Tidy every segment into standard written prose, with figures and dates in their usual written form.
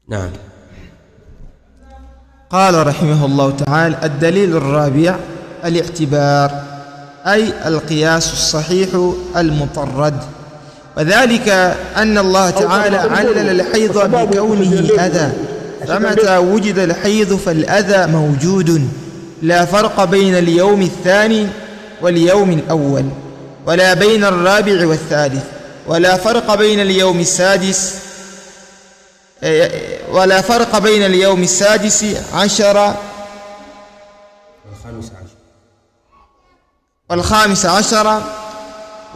نعم. قال رحمه الله تعالى: الدليل الرابع الاعتبار، أي القياس الصحيح المطرد، وذلك أن الله تعالى علل الحيض بكونه أذى، فمتى وجد الحيض فالأذى موجود، لا فرق بين اليوم الثاني واليوم الأول، ولا بين الرابع والثالث، ولا فرق بين اليوم السادس عشر والخامس عشر،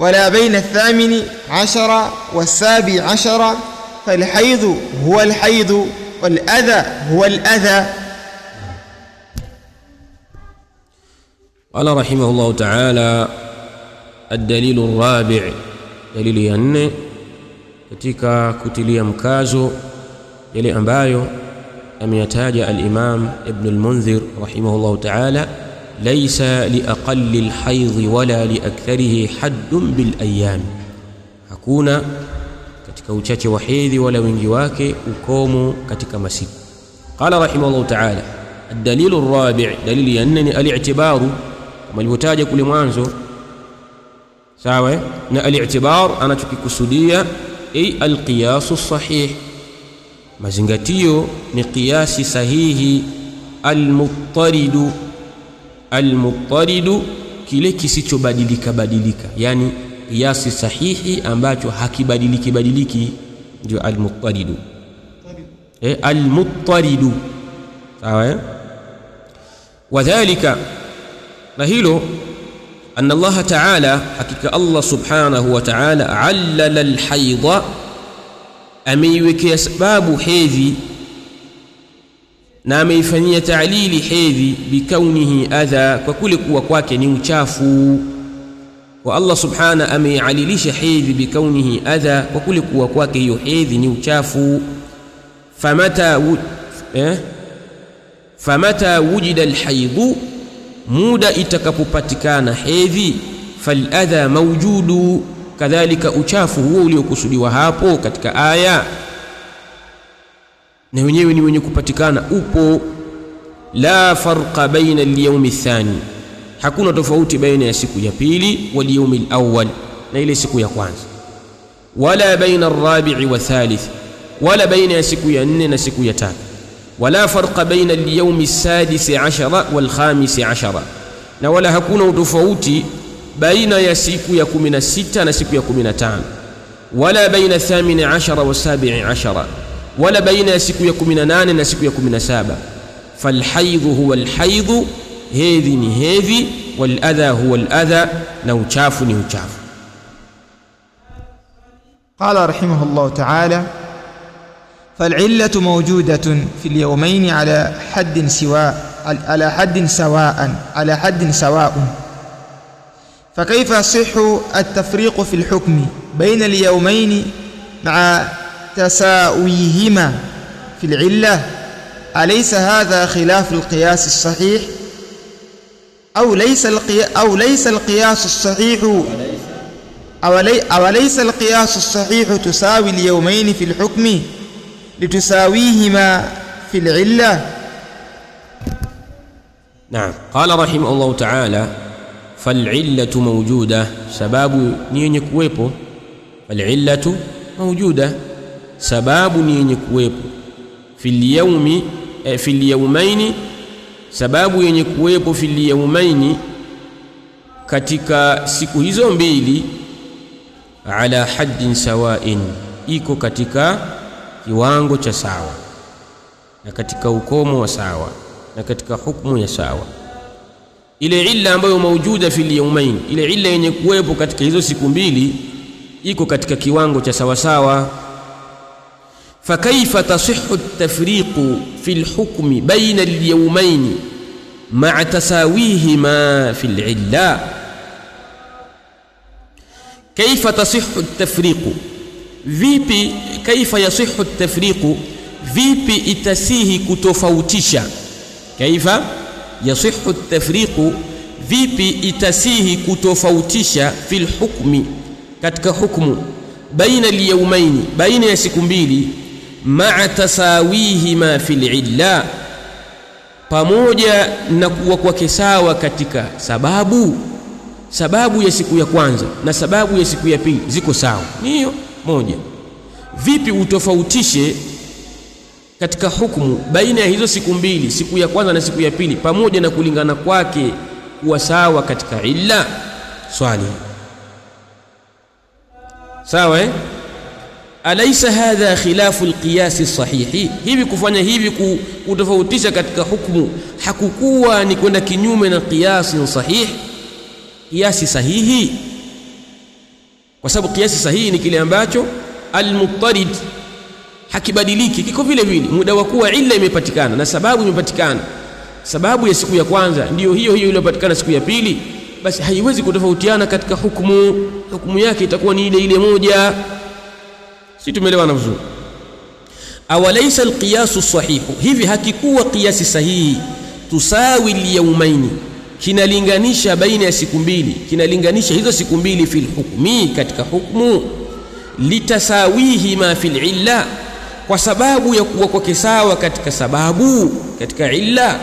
ولا بين 18 و19، فالحيض هو الحيض والأذى هو الأذى. قال رحمه الله تعالى: الدليل الرابع، دليل ya 4 katika kutilia mkazo yale ambayo ameyataja al-Imam Ibn al-Mundhir rahimahullah ta'ala: laysa li aqalli al-hayd wala li aktharihi haddun bil ayyam, hakuna katika uchache wa hedhi wala wingi wake ukomo katika masiku. Qala rahimahullah ta'ala: ad-dalil ar-rabi', dalili ya 4 ni al-i'tibaru, kama alivyotaja kule mwanzo. Sawa, na al-i'tibar anachokikusudia ay al-qiyas as-sahih, mazingatio ni qiyasi sahihi, al-muttaridu kile kisichobadilika badilika, yani qiyasi sahihi ambacho hakibadiliki ndio al-muttaridu. Al-muttaridu, sawa. Wadhālika, na hilo أن الله تعالى حقيقة الله سبحانه وتعالى علل الحيض، أميوكي أسباب حيذي نامي فنية تعليل حيذي بكونه أذى وكل وكواك نيوشافو، والله سبحانه أمي عليلش حيذي بكونه أذى وكل وكواك يحيذي نيوشافو. فمتى وجد الحيض، muda itakapopatikana hedhi, faladha mawjudu, kadhalika uchafu huo uliokusudiwa hapo katika aya na wenyewe ni wenye kupatikana upo. La farqa baina al-yawm ath-thani, hakuna tofauti baina ya siku ya pili wal yawm al-awwal, na ile siku ya kwanza. Wala baina ar-rabi'i wa thalith, wala baina ya siku ya 4 na siku ya 3. ولا فرق بين اليوم السادس عشر والخامس عشر، na wala hakuna utofauti baina ya siku ya 16 na siku ya 15. wala baina 18 wa 17, wala baina ya siku ya 18 na siku ya 17. falhaidhu huwa alhaidhu, hedhi ni hedhi, waladha huwa aladha, na uchafu ni uchafu. قال رحمه الله تعالى: فالعلة موجودة في اليومين على حد سواء، فكيف يصح التفريق في الحكم بين اليومين مع تساويهما في العلة؟ أليس هذا خلاف القياس الصحيح؟ أو ليس القياس الصحيح تساوي اليومين في الحكم لتساويهما في العلة؟ نعم. قال رحمه الله تعالى: فالعلة موجودة، سباب نيني كويبو. فالعلة موجودة، سباب نيني كويبو. في اليومين، سباب yenye kuwepo في اليومين katika siku hizo mbili, ala haddin sawa'in, iko katika kiwango cha sawa, na katika ukomo wa sawa, na katika hukumu ya sawa. Ile illa ambayo maujuda fil yawmain, ile illa yenye kuwepo katika hizo siku mbili iko katika kiwango cha sawa sawa. fakaifa tasihhu at-tafriqu fil hukmi baina al-yawmain ma'a tasawihima fil illa? kaifa tasihhu at-tafriqu, vipi? Kaifa yasihhu at-tafriqu, vipi itasihi kutofautisha? Kaifa yasihhu at-tafriqu, vipi itasihi kutofautisha fil hukmi, katika hukumu, baina al-yawmain, baina ya siku mbili, ma'a tasawihima fil illa, pamoja na kuwa kwake sawa katika sababu ya siku ya kwanza na sababu ya siku ya pili ziko sawa, ni hiyo moja. Vipi utofautishe katika hukumu baina ya hizo siku mbili, siku ya kwanza na siku ya pili, pamoja na kulingana kwake kuwa sawa katika illa? Swali sawa, alaysa hadha khilafu alqiyas as-sahih? Hivi kufanya hivi kutofautisha katika hukumu hakukuwa ni kwenda kinyume na qiyas sahih, qiyasi sahihi? Kwa sababu qiyasi sahihi ni kile ambacho al-muttarid hakibadiliki, kiko vile vile muda wa kuwa illa imepatikana na sababu imepatikana. Sababu ya siku ya kwanza ndio hiyo iliyopatikana siku ya pili, basi haiwezi kutofautiana katika hukumu yake itakuwa ni ile moja. Si tumeelewana vizuri? Awalaysa alqiyasu sahihu, hivi hakikuwa qiyasi sahihi tusawi al-yawmaini, kinalinganisha baina ya siku mbili, kinalinganisha hizo siku mbili fil hukmi, katika hukumu, litasawihi ma fil illa, kwa sababu ya kuwa kwake sawa katika sababu, katika illa.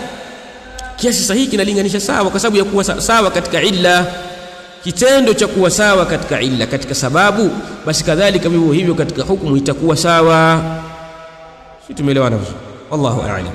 Kiasi sahihi kinalinganisha sawa kwa sababu ya kuwa sawa katika illa, kitendo cha kuwa sawa katika illa, katika sababu, basi kadhalika vivyo hivyo katika hukumu itakuwa sawa. Si tumeelewana vizuri? Wallahu a'lam.